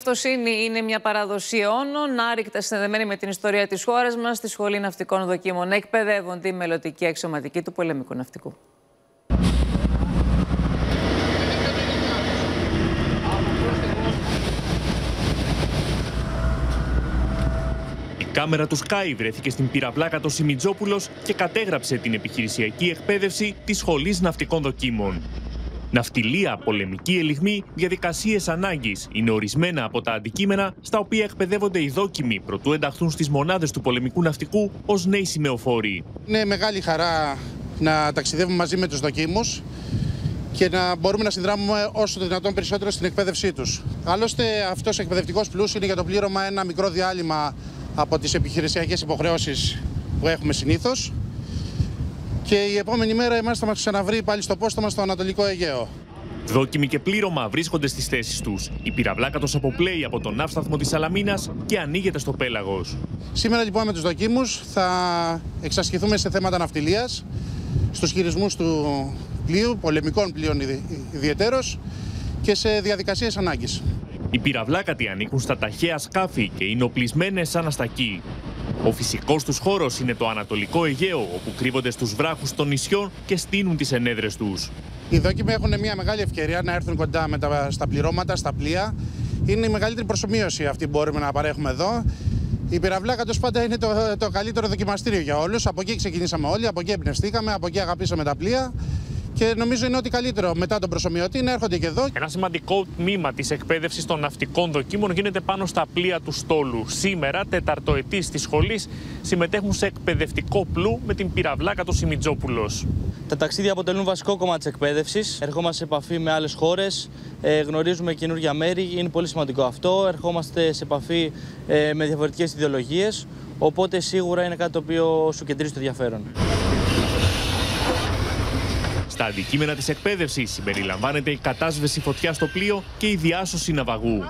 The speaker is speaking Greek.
εμπιστοσύνη είναι μια παράδοση αιώνων, άρρηκτα συνδεδεμένη με την ιστορία της χώρας μας. Στη Σχολή Ναυτικών Δοκίμων εκπαιδεύονται οι μελλοντικοί αξιωματικοί του πολεμικού ναυτικού. Η κάμερα του Sky βρέθηκε στην πυραυλάκα Σιμιτζόπουλος και κατέγραψε την επιχειρησιακή εκπαίδευση της Σχολής Ναυτικών Δοκίμων. Ναυτιλία, πολεμική ελιγμή, διαδικασίες ανάγκης είναι ορισμένα από τα αντικείμενα στα οποία εκπαιδεύονται οι δόκιμοι προτού ενταχθούν στις μονάδες του πολεμικού ναυτικού ως νέοι σημεοφόροι. Είναι μεγάλη χαρά να ταξιδεύουμε μαζί με τους δοκίμους και να μπορούμε να συνδράμουμε όσο το δυνατόν περισσότερο στην εκπαίδευσή τους. Άλλωστε, αυτός ο εκπαιδευτικός πλούς είναι για το πλήρωμα ένα μικρό διάλειμμα από τις επιχειρησιακές υποχρεώσεις που έχουμε συνήθως. Και η επόμενη μέρα εμάς θα μας ξαναβρει πάλι στο πόστο μας στο Ανατολικό Αιγαίο. Δόκιμοι και πλήρωμα βρίσκονται στις θέσεις τους. Η πυραυλάκατος αποπλέει από τον ναύσταθμο της Σαλαμίνας και ανοίγεται στο πέλαγος. Σήμερα λοιπόν με τους δοκίμους θα εξασκηθούμε σε θέματα ναυτιλίας, στους χειρισμούς του πλοίου, πολεμικών πλοίων ιδιαιτέρως, και σε διαδικασίες ανάγκης. Οι πυραυλάκατοι ανήκουν στα ταχαία σκάφη και είναι οπλισμένες σαν αστακοί. Ο φυσικός τους χώρος είναι το Ανατολικό Αιγαίο, όπου κρύβονται στους βράχους των νησιών και στείνουν τις ενέδρες τους. Οι δόκιμοι έχουν μια μεγάλη ευκαιρία να έρθουν κοντά στα πληρώματα, στα πλοία. Είναι η μεγαλύτερη προσομοίωση αυτή που μπορούμε να παρέχουμε εδώ. Η πυραυλάκατος πάντα είναι το καλύτερο δοκιμαστήριο για όλους. Από εκεί ξεκινήσαμε όλοι, από εκεί εμπνευστήκαμε, από εκεί αγαπήσαμε τα πλοία. Και νομίζω είναι ότι καλύτερο μετά τον προσομοιωτή να έρχονται και εδώ. Ένα σημαντικό τμήμα της εκπαίδευσης των ναυτικών δοκίμων γίνεται πάνω στα πλοία του στόλου. Σήμερα, τεταρτοετής της σχολής συμμετέχουν σε εκπαιδευτικό πλού με την πυραυλάκα Σιμιτζόπουλος. Τα ταξίδια αποτελούν βασικό κομμάτι της εκπαίδευσης. Ερχόμαστε σε επαφή με άλλες χώρες, γνωρίζουμε καινούργια μέρη. Είναι πολύ σημαντικό αυτό. Ερχόμαστε σε επαφή με διαφορετικές ιδεολογίες. Οπότε σίγουρα είναι κάτι το οποίο σου κεντρίζει το ενδιαφέρον. Στα αντικείμενα της εκπαίδευσης συμπεριλαμβάνεται η κατάσβεση φωτιάς στο πλοίο και η διάσωση ναυαγού.